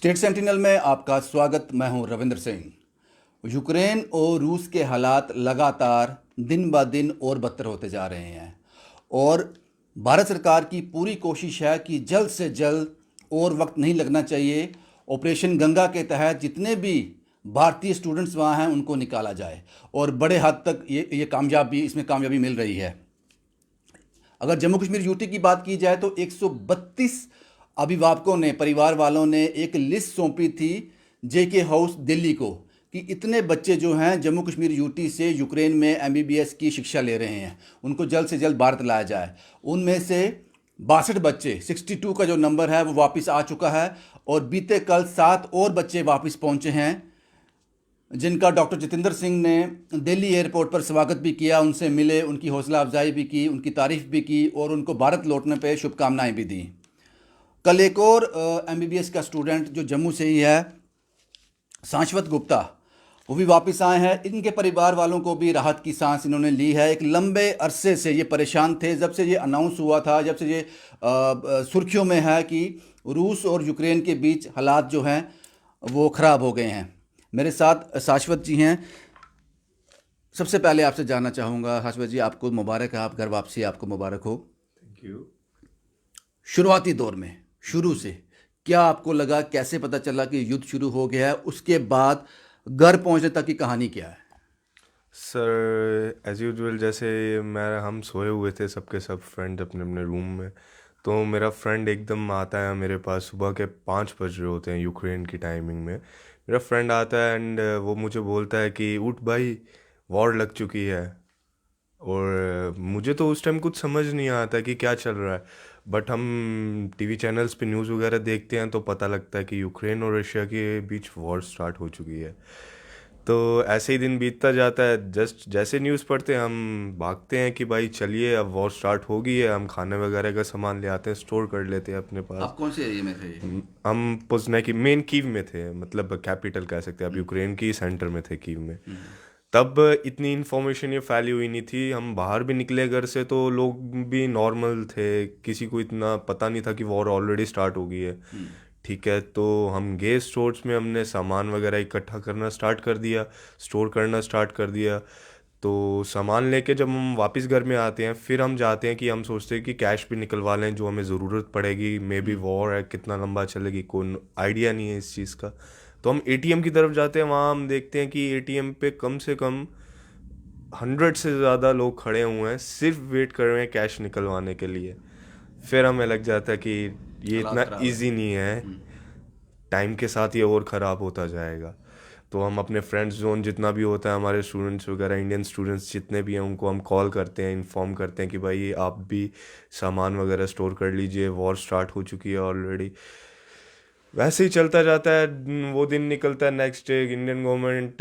State sentinel में आपका स्वागत। मैं हूं रविंद्र सिंह। यूक्रेन और रूस के हालात लगातार दिन ब दिन और बदतर होते जा रहे हैं और भारत सरकार की पूरी कोशिश है कि जल्द से जल्द, और वक्त नहीं लगना चाहिए, ऑपरेशन गंगा के तहत जितने भी भारतीय स्टूडेंट्स वहाँ हैं उनको निकाला जाए और बड़े हद तक इसमें कामयाबी मिल रही है। अगर जम्मू कश्मीर यूटी की बात की जाए तो 132 अभिभावकों ने, परिवार वालों ने एक लिस्ट सौंपी थी जेके हाउस दिल्ली को कि इतने बच्चे जो हैं जम्मू कश्मीर यूटी से यूक्रेन में एमबीबीएस की शिक्षा ले रहे हैं, उनको जल्द से जल्द भारत लाया जाए। उनमें से 62 बच्चे, 62 का जो नंबर है वो वापस आ चुका है और बीते कल 7 और बच्चे वापस पहुंचे हैं जिनका डॉक्टर जितेंद्र सिंह ने दिल्ली एयरपोर्ट पर स्वागत भी किया, उनसे मिले, उनकी हौसला अफजाई भी की, उनकी तारीफ भी की और उनको भारत लौटने पर शुभकामनाएं भी दी। कल एक और एमबीबीएस का स्टूडेंट जो जम्मू से ही है, शाश्वत गुप्ता, वो भी वापस आए हैं। इनके परिवार वालों को भी राहत की सांस इन्होंने ली है। एक लंबे अरसे से ये परेशान थे, जब से ये अनाउंस हुआ था, जब से ये सुर्खियों में है कि रूस और यूक्रेन के बीच हालात जो हैं वो ख़राब हो गए हैं। मेरे साथ शाश्वत जी हैं। सबसे पहले आपसे जानना चाहूँगा, शाश्वत जी, आपको मुबारक है, आप घर वापसी आपको मुबारक हो। Thank you. शुरुआती दौर में, शुरू से क्या आपको लगा, कैसे पता चला कि युद्ध शुरू हो गया है? उसके बाद घर पहुंचने तक की कहानी क्या है? सर, एज यूजुअल जैसे हम सोए हुए थे सबके सब फ्रेंड अपने अपने रूम में, तो मेरा फ्रेंड एकदम आता है मेरे पास। सुबह के 5 बज रहे होते हैं यूक्रेन की टाइमिंग में। मेरा फ्रेंड आता है एंड वो मुझे बोलता है कि उठ भाई, वॉर लग चुकी है। और मुझे तो उस टाइम कुछ समझ नहीं आता कि क्या चल रहा है, बट हम टीवी चैनल्स पे न्यूज़ वगैरह देखते हैं तो पता लगता है कि यूक्रेन और रशिया के बीच वॉर स्टार्ट हो चुकी है। तो ऐसे ही दिन बीतता जाता है। जस्ट जैसे न्यूज़ पढ़ते हैं हम भागते हैं कि भाई चलिए अब वॉर स्टार्ट हो गई है, हम खाने वगैरह का सामान ले आते हैं, स्टोर कर लेते हैं अपने पास। आप कौन से एरिया में थे? हम पुजना की मेन कीव में थे, मतलब कैपिटल कह सकते हैं, अब यूक्रेन की सेंटर में थे कीव में। तब इतनी इन्फॉर्मेशन ये फैली हुई नहीं थी। हम बाहर भी निकले घर से तो लोग भी नॉर्मल थे, किसी को इतना पता नहीं था कि वॉर ऑलरेडी स्टार्ट हो गई है। ठीक है, तो हम गए स्टोर्स में, हमने सामान वगैरह इकट्ठा करना स्टार्ट कर दिया, स्टोर करना स्टार्ट कर दिया। तो सामान लेके जब हम वापस घर में आते हैं, फिर हम जाते हैं कि हम सोचते हैं कि कैश भी निकलवा लें जो हमें ज़रूरत पड़ेगी। मे बी वॉर है, कितना लंबा चलेगी, कोई आइडिया नहीं है इस चीज़ का। तो हम एटीएम की तरफ जाते हैं, वहाँ हम देखते हैं कि एटीएम पे कम से कम 100 से ज़्यादा लोग खड़े हुए हैं, सिर्फ वेट कर रहे हैं कैश निकलवाने के लिए। फिर हमें लग जाता है कि ये हालात इतना खराब है। इजी नहीं है, टाइम के साथ ये और ख़राब होता जाएगा। तो हम अपने फ्रेंड्स जोन जितना भी होता है, हमारे स्टूडेंट्स वगैरह, इंडियन स्टूडेंट्स जितने भी हैं, उनको हम कॉल करते हैं, इन्फॉर्म करते हैं कि भाई आप भी सामान वगैरह स्टोर कर लीजिए, वॉर स्टार्ट हो चुकी है ऑलरेडी। वैसे ही चलता जाता है। वो दिन निकलता है, next day Indian government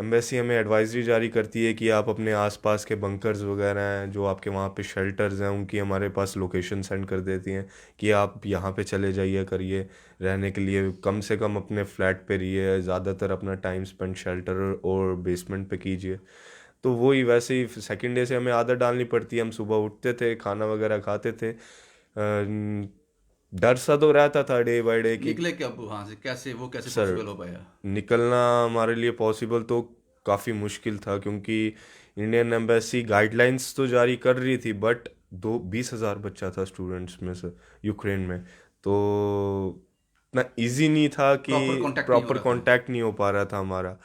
embassy हमें एडवाइजरी जारी करती है कि आप अपने आसपास के बंकर्स वगैरह हैं, जो आपके वहाँ पे शेल्टर्स हैं, उनकी हमारे पास लोकेशन सेंड कर देती हैं कि आप यहाँ पे चले जाइए करिए रहने के लिए। कम से कम अपने फ्लैट पे रहिए, ज़्यादातर अपना टाइम स्पेंड शेल्टर और बेसमेंट पे कीजिए। तो वही वैसे ही सेकेंड डे से हमें आदत डालनी पड़ती है। हम सुबह उठते थे, खाना वगैरह खाते थे। डर सा तो रहता था डे बाय डे कि निकले कब वहाँ से, कैसे सर, पॉसिबल हो पाया? निकलना हमारे लिए पॉसिबल तो काफ़ी मुश्किल था, क्योंकि इंडियन एम्बेसी गाइडलाइंस तो जारी कर रही थी, बट 20,000 बच्चा था स्टूडेंट्स में से यूक्रेन में। तो इतना इजी नहीं था कि प्रॉपर कांटेक्ट नहीं हो प्रॉपर रहा था। कांटेक्ट नहीं हो पा रहा था हमारा।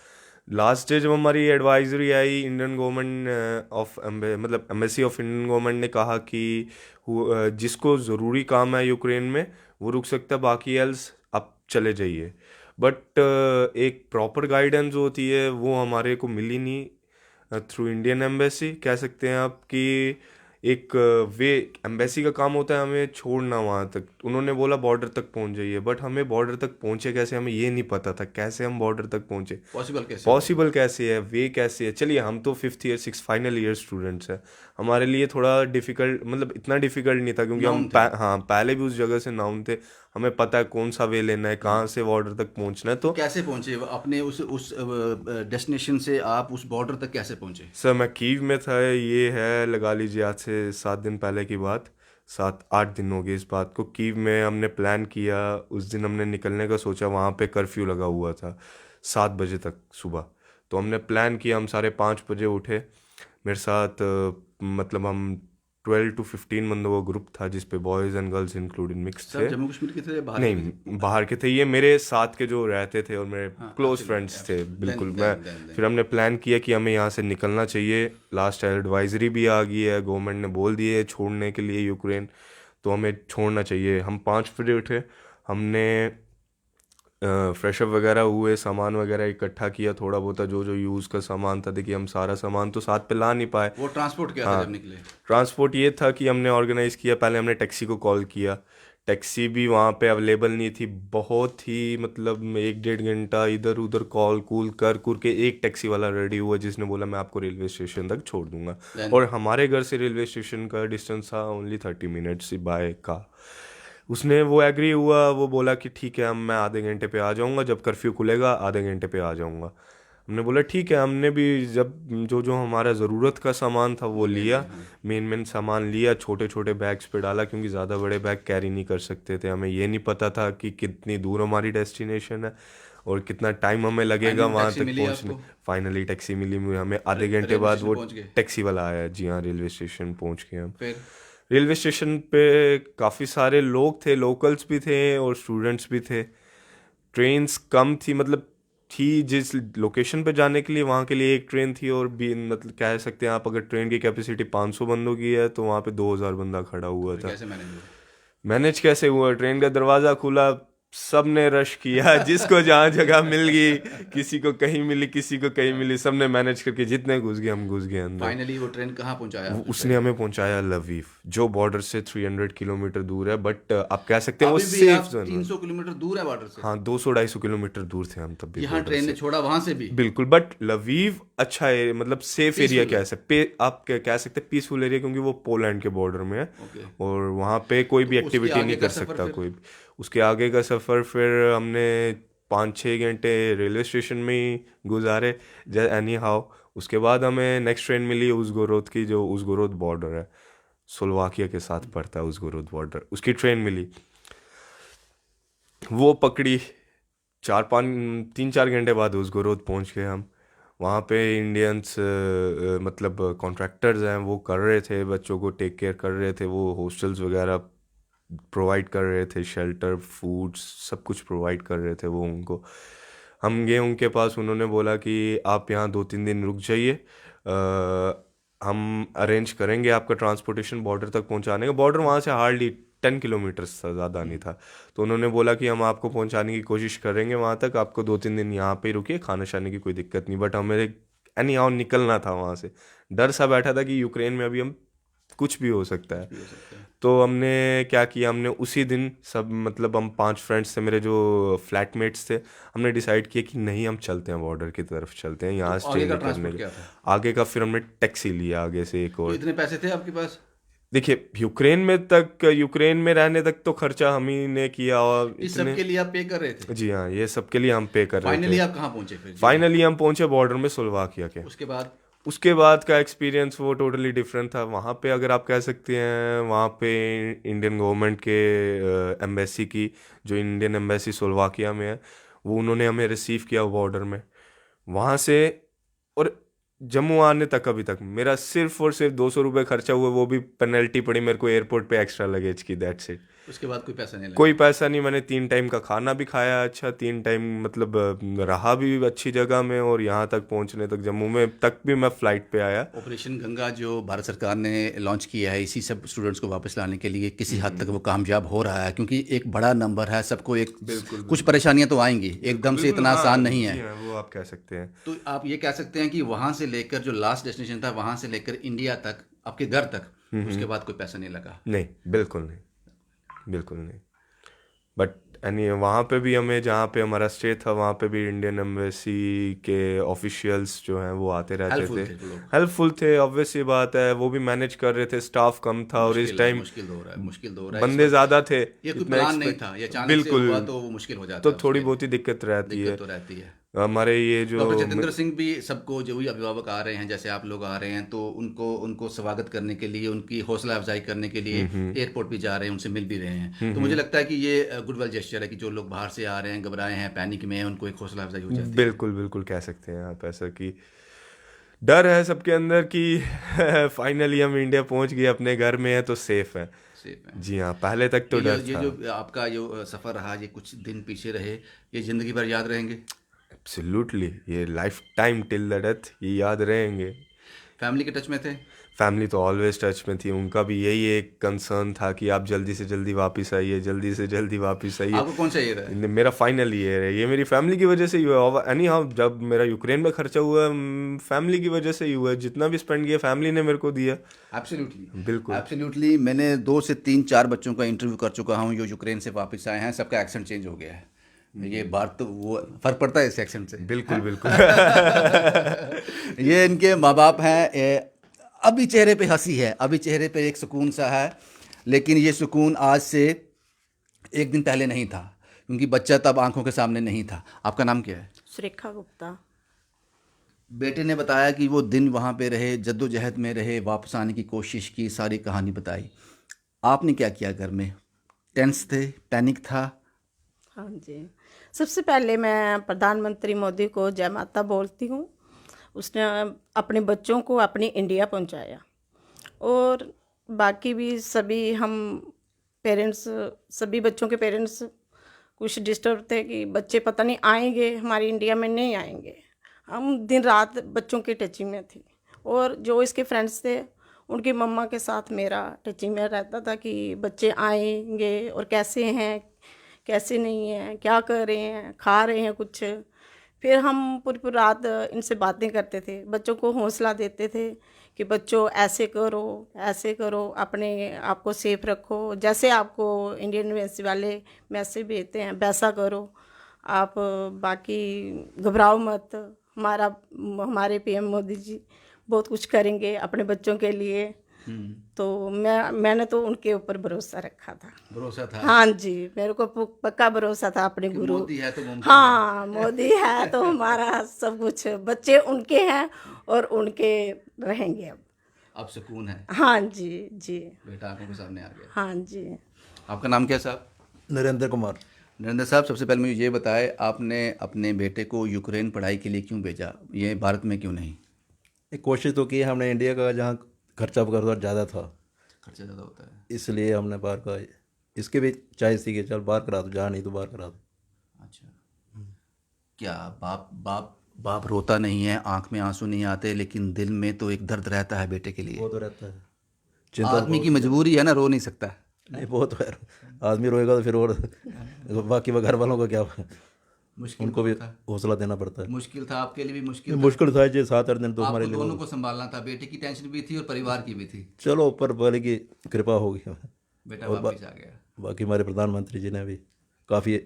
लास्ट डे जब हमारी advisory I, Indian government of मतलब एम्बेसी ऑफ इंडियन गवर्नमेंट ने कहा कि जिसको ज़रूरी काम है यूक्रेन में वो रुक सकता है, बाकी एल्स आप चले जाइए। बट एक प्रॉपर गाइडेंस होती है वो हमारे को मिली नहीं थ्रू इंडियन एम्बेसी। कह सकते हैं आप कि एक वे एम्बेसी का काम होता है हमें छोड़ना वहाँ तक। उन्होंने बोला बॉर्डर तक पहुँच जाइए, बट हमें बॉर्डर तक पहुँचे कैसे हमें ये नहीं पता था, कैसे हम बॉर्डर तक पहुँचे, पॉसिबल कैसे हुआ? पॉसिबल कैसे है, वे कैसे है। चलिए, हम तो 5th year 6 final year students हैं, हमारे लिए थोड़ा डिफ़िकल्ट, मतलब इतना डिफ़िकल्ट नहीं था, क्योंकि हम नाउन थे। हाँ पहले भी उस जगह से नाउन थे। हमें पता है कौन सा वे लेना है, कहाँ से बॉर्डर तक पहुँचना है। तो तो कैसे पहुंचे अपने उस डेस्टिनेशन से? आप उस बॉर्डर तक कैसे पहुंचे? सर, मैं कीव में था, ये है लगा लीजिए आज से 7 दिन पहले की बात। 7-8 दिन हो गए इस बात को। कीव में हमने प्लान किया, उस दिन हमने निकलने का सोचा, वहाँ पे कर्फ्यू लगा हुआ था 7 बजे तक सुबह। तो हमने प्लान किया, हम सारे 5 बजे उठे। मेरे साथ मतलब हम 12 to 15 बंदों का ग्रुप था, जिसपे boys and girls included mix सब थे। जम्मू कश्मीर के थे या बाहर के थे? नहीं, बाहर के थे। ये मेरे साथ के जो रहते थे और मेरे हाँ, क्लोज absolutely, फ्रेंड्स थे, absolutely. बिल्कुल। Then, मैं then, then, then. फिर हमने प्लान किया कि हमें यहाँ से निकलना चाहिए। लास्ट एडवाइजरी भी आ गई है, गवर्नमेंट ने बोल दिए है छोड़ने के लिए यूक्रेन, तो हमें छोड़ना चाहिए। हम 5 बजे उठे, हमने फ्रेशअप वगैरह हुए, सामान वगैरह इकट्ठा किया, थोड़ा बहुत जो जो यूज़ का सामान था। देखिए हम सारा सामान तो साथ पे ला नहीं पाए। वो ट्रांसपोर्ट क्या था हाँ, जब निकले? ट्रांसपोर्ट ये था कि हमने ऑर्गेनाइज़ किया, पहले हमने टैक्सी को कॉल किया। टैक्सी भी वहाँ पे अवेलेबल नहीं थी, बहुत ही मतलब 1-1.5 घंटा इधर उधर कॉल कूल कर के एक टैक्सी वाला रेडी हुआ, जिसने बोला मैं आपको रेलवे स्टेशन तक छोड़ दूंगा। Then, और हमारे घर से रेलवे स्टेशन का डिस्टेंस था ओनली 30 मिनट्स बाय कार। उसने वो एग्री हुआ, वो बोला कि ठीक है, हम मैं आधे घंटे पे आ जाऊंगा, जब कर्फ्यू खुलेगा आधे घंटे पे आ जाऊंगा। हमने बोला ठीक है। हमने भी जब जो जो हमारा ज़रूरत का सामान था वो लिया, मेन सामान लिया, छोटे छोटे बैग्स पे डाला, क्योंकि ज़्यादा बड़े बैग कैरी नहीं कर सकते थे। हमें ये नहीं पता था कि कितनी दूर हमारी डेस्टिनेशन है और कितना टाइम हमें लगेगा फाइनली वहाँ टैक्सी तक मिली पहुँचने। आपको? फाइनली टैक्सी मिली हमें, आधे घंटे रेलवे बाद स्टेशन वो पहुंच गए? टैक्सी वाला आया। जी हाँ, रेलवे स्टेशन पहुँच गए हम। फिर रेलवे स्टेशन पे काफ़ी सारे लोग थे, लोकल्स भी थे और स्टूडेंट्स भी थे। ट्रेन्स कम थी, मतलब थी जिस लोकेशन पे जाने के लिए, वहाँ के लिए एक ट्रेन थी। और भी मतलब कह सकते हैं आप, अगर ट्रेन की कैपेसिटी 500 बंदों की है तो वहाँ पे 2000 बंदा खड़ा हुआ फिर था। कैसे मैनेज हुआ? मैनेज कैसे हुआ? ट्रेन का दरवाज़ा खुला, सब ने रश किया, जिसको जहाँ जगह मिल गई, किसी को कहीं मिली, किसी को कहीं मिली, सब ने मैनेज करके जितने घुस गए हम घुस गए अंदर। फाइनली वो ट्रेन कहाँ पहुंचाया आपको? उसने हमें पहुंचाया लवीव, जो बॉर्डर से 300 किलोमीटर दूर है, बट आप कह सकते हैं वो अभी भी सेफ आप जोन में। 300 किलोमीटर दूर है बॉर्डर से? हाँ, 200-250 किलोमीटर दूर थे हम तब भी यहाँ बॉर्डर ट्रेन ने से। छोड़ा वहां से भी? बिल्कुल, बट लवीव अच्छा है, मतलब सेफ एरिया पीसफुल है? कह सकते, आप कह सकते हैं पीसफुल एरिया, क्योंकि वो पोलैंड के बॉर्डर में है। ओके। और वहाँ पे कोई भी तो उसके एक्टिविटी आगे नहीं का कर सफर सकता फिर? कोई भी। उसके आगे का सफ़र फिर हमने 5-6 घंटे रेलवे स्टेशन में ही गुजारे, एनी हाउ। उसके बाद हमें नेक्स्ट ट्रेन मिली उज़गोरोद की, जो उज़गोरोद बॉर्डर है, स्लोवाकिया के साथ पड़ता है उज़गोरोद बॉर्डर। उसकी ट्रेन मिली, वो पकड़ी। 3-4 घंटे बाद उज़गोरोद पहुंच गए हम। वहाँ पे इंडियंस मतलब कॉन्ट्रैक्टर्स हैं, वो कर रहे थे, बच्चों को टेक केयर कर रहे थे, वो हॉस्टल्स वगैरह प्रोवाइड कर रहे थे, शेल्टर फूड्स सब कुछ प्रोवाइड कर रहे थे वो उनको। हम गए उनके पास, उन्होंने बोला कि आप यहाँ 2-3 दिन रुक जाइए, हम अरेंज करेंगे आपका ट्रांसपोर्टेशन बॉर्डर तक पहुँचाने का। बॉर्डर वहाँ से हार्डली 10 किलोमीटर था, ज़्यादा नहीं था। तो उन्होंने बोला कि हम आपको पहुँचाने की कोशिश करेंगे वहाँ तक, आपको 2-3 दिन यहाँ पे ही रुकिए, खाने शाने की कोई दिक्कत नहीं। बट हमें एनी हाउ निकलना था वहाँ से। डर सा बैठा था कि यूक्रेन में अभी हम कुछ भी हो सकता है। भी हो सकता है। तो हमने क्या किया, हमने उसी दिन सब, मतलब हम 5 फ्रेंड्स थे, मेरे जो फ्लैटमेट्स थे, हमने डिसाइड किया कि नहीं, हम चलते हैं बॉर्डर की तरफ, चलते हैं यहाँ तो स्टे आगे का नहीं करने ट्रांसपोर्ट के। क्या था? आगे का फिर हमने टैक्सी लिया आगे से एक तो और। इतने पैसे थे आपके पास? देखिए, यूक्रेन में रहने तक तो खर्चा हम ही ने किया, और इस इतने। सब के लिए आप पे कर रहे थे? जी हाँ, ये सब के लिए हम पे कर रहे फाइनली थे। आप कहाँ पहुंचे फिर? फाइनली हम पहुंचे बॉर्डर में स्लोवाकिया के। उसके बाद? उसके बाद का एक्सपीरियंस वो टोटली डिफरेंट था। वहाँ पे अगर आप कह सकते हैं, वहाँ पे इंडियन गवर्नमेंट के एम्बेसी की, जो इंडियन एम्बेसी स्लोवाकिया में है, वो उन्होंने हमें रिसीव किया बॉर्डर में। वहाँ से और जम्मू आने तक अभी तक मेरा सिर्फ और सिर्फ 200 रुपये खर्चा हुआ, वो भी पेनल्टी पड़ी मेरे को एयरपोर्ट पे एक्स्ट्रा लगेज की, दैट्स इट। उसके बाद कोई पैसा नहीं लगा? कोई पैसा नहीं। मैंने 3 टाइम का खाना भी खाया, अच्छा 3 टाइम, मतलब रहा भी अच्छी जगह में, और यहाँ तक पहुँचने तक, जम्मू में तक भी मैं फ़्लाइट पे आया। ऑपरेशन गंगा जो भारत सरकार ने लॉन्च किया है इसी सब स्टूडेंट्स को वापस लाने के लिए, किसी हद तक वो कामयाब हो रहा है? क्योंकि एक बड़ा नंबर है, सबको एक कुछ परेशानियां तो आएंगी, एकदम से इतना आसान नहीं है। जी हाँ, वो आप कह सकते हैं। तो आप ये कह सकते हैं कि वहां से लेकर जो लास्ट डेस्टिनेशन था, वहां से लेकर इंडिया तक, आपके घर तक, उसके बाद कोई पैसा नहीं लगा? नहीं, बिल्कुल नहीं, बिल्कुल नहीं। बट एनी वहाँ पे भी हमें, जहाँ पे हमारा स्टे था, वहाँ पे भी इंडियन एम्बेसी के ऑफिशियल्स जो हैं वो आते रहते हेल्पफुल थे, थे लोग? हेल्पफुल थे, ऑब्वियस सी बात है। वो भी मैनेज कर रहे थे, स्टाफ कम था, और इस टाइम मुश्किल हो रहा है, मुश्किल हो रहा है इस बंदे वक्त। ज़्यादा थे, ये कोई इतना प्लान नहीं एक्सपेक्ट। था, ये अचानक से बिल्कुल, हुआ तो वो मुश्किल हो जाता तो है, थोड़ी उसके बहुत ही दिक्कत रहती है। दिक्कत तो रहती है। हमारे ये जो डॉक्टर जितेंद्र सिंह भी सबको, जो भी अभिभावक आ रहे हैं, जैसे आप लोग आ रहे हैं, तो उनको उनको स्वागत करने के लिए, उनकी हौसला अफजाई करने के लिए एयरपोर्ट भी जा रहे हैं, उनसे मिल भी रहे हैं। तो मुझे लगता है कि ये गुडविल जेस्चर है कि जो लोग बाहर से आ रहे हैं, घबराए हैं, पैनिक में हैं, उनको एक हौसला अफजाई हो जाती है। बिल्कुल बिल्कुल कह सकते हैं आप ऐसा कि डर है सबके अंदर कि फाइनली हम इंडिया पहुंच गए, अपने घर में है तो सेफ है। सेफ है। जी हाँ, पहले तक तो डर ये था। जो आपका जो सफ़र रहा, ये कुछ दिन पीछे रहे, ये ज़िंदगी भर याद रहेंगे। एब्सोल्युटली, ये life time till the death ये याद रहेंगे। फैमिली के टच में थे? फैमिली तो ऑलवेज टच में थी, उनका भी यही एक कंसर्न था कि आप जल्दी से जल्दी वापस आइए, जल्दी से जल्दी वापस आइए। आपको कौन सा ईयर है? मेरा फाइनल ईयर है, ये मेरी फैमिली की वजह से ही हुआ। एनी हाउ, जब मेरा यूक्रेन में खर्चा हुआ फैमिली की वजह से ही हुआ, जितना भी स्पेंड किया फैमिली ने मेरे को दिया। एब्सोल्युटली, बिल्कुल। एब्सोल्युटली। मैंने 2 से 3 4 बच्चों का इंटरव्यू कर चुका हूँ जो यूक्रेन से वापस आए हैं, सबका एक्सेंट चेंज हो गया है। ये बात तो वो फर्क पड़ता है इस एक्सेंट से। बिल्कुल बिल्कुल। ये इनके माँ बाप हैं। अभी चेहरे पे हंसी है, अभी चेहरे पे एक सुकून सा है, लेकिन ये सुकून आज से 1 दिन पहले नहीं था, क्योंकि बच्चा तब आंखों के सामने नहीं था। आपका नाम क्या है? सुरेखा गुप्ता। बेटे ने बताया कि वो दिन वहाँ पे रहे, जद्दोजहद में रहे, वापस आने की कोशिश की, सारी कहानी बताई। आपने क्या किया घर में? टेंस थे, पैनिक था? हाँ जी, सबसे पहले मैं प्रधानमंत्री मोदी को जय माता बोलती हूँ। उसने अपने बच्चों को अपनी इंडिया पहुँचाया, और बाकी भी सभी हम पेरेंट्स, सभी बच्चों के पेरेंट्स कुछ डिस्टर्ब थे कि बच्चे पता नहीं आएंगे, हमारी इंडिया में नहीं आएंगे। हम दिन रात बच्चों की टचिंग में थी, और जो इसके फ्रेंड्स थे उनकी मम्मा के साथ मेरा टचिंग में रहता था कि बच्चे आएंगे और कैसे हैं, कैसे नहीं हैं, क्या कर रहे हैं, खा रहे हैं कुछ। फिर हम पूरी पूरी रात इनसे बातें करते थे, बच्चों को हौसला देते थे कि बच्चों ऐसे करो, ऐसे करो, अपने आप को सेफ रखो, जैसे आपको इंडियन एम्बेसी वाले मैसेज भेजते हैं वैसा करो आप, बाकी घबराओ मत, हमारे पीएम मोदी जी बहुत कुछ करेंगे अपने बच्चों के लिए। तो मैंने तो उनके ऊपर भरोसा रखा था। भरोसा था? हाँ जी, मेरे को पक्का भरोसा था अपने कि गुरु। मोदी है तो मुमकिन हाँ, मोदी है तो हमारा सब कुछ, बच्चे उनके हैं और उनके रहेंगे अब। अब सुकून है। हाँ जी जी। बेटा आंखों के सामने आ गया। हाँ जी। आपका नाम क्या है साहब? नरेंद्र कुमार। नरेंद्र साहब, सबसे पहले मुझे ये बताएं, आपने अपने बेटे को यूक्रेन पढ़ाई के लिए क्यों भेजा, ये भारत में क्यों नहीं? एक कोशिश तो की हमने, इंडिया का जहाँ खर्चा वगैरह ज़्यादा था खर्चा ज़्यादा होता है। इसलिए हमने बाहर का, इसके भी चॉइस थी कि चल बाहर करा दो, जहाँ नहीं तो बाहर करा दो। अच्छा। क्या बाप बाप बाप रोता नहीं है, आंख में आंसू नहीं आते, लेकिन दिल में तो एक दर्द रहता है बेटे के लिए। वो तो रहता है, चिंता आदमी की मजबूरी है ना, रो नहीं सकता। नहीं, वो तो है, आदमी रोएगा तो फिर और बाकी घर वालों का क्या, मुश्किल उनको भी था। हौसला देना पड़ता है। मुश्किल था, आपके लिए भी मुश्किल था। मुश्किल था जी, 7-8 दिन तो हमारे आपको लिए दोनों को संभालना था, बेटे की टेंशन भी थी और परिवार की भी थी। चलो ऊपर वाले की कृपा होगी। बेटा वापस आ गया, बाकी हमारे प्रधानमंत्री जी ने भी काफ़ी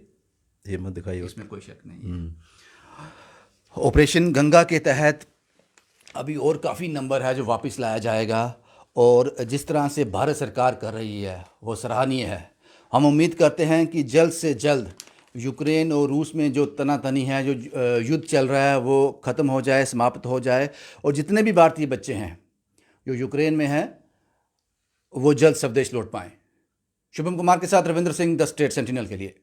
हिम्मत दिखाई। इसमें कोई शक नहीं है। ऑपरेशन गंगा के तहत अभी और काफ़ी नंबर है जो वापस लाया जाएगा, और जिस तरह से भारत सरकार कर रही है वो सराहनीय है। हम उम्मीद करते हैं कि जल्द से जल्द यूक्रेन और रूस में जो तनातनी है, जो युद्ध चल रहा है, वो ख़त्म हो जाए, समाप्त हो जाए, और जितने भी भारतीय बच्चे हैं जो यूक्रेन में हैं वो जल्द स्वदेश लौट पाएँ। शुभम कुमार के साथ Ravindra Singh, the state sentinel के लिए।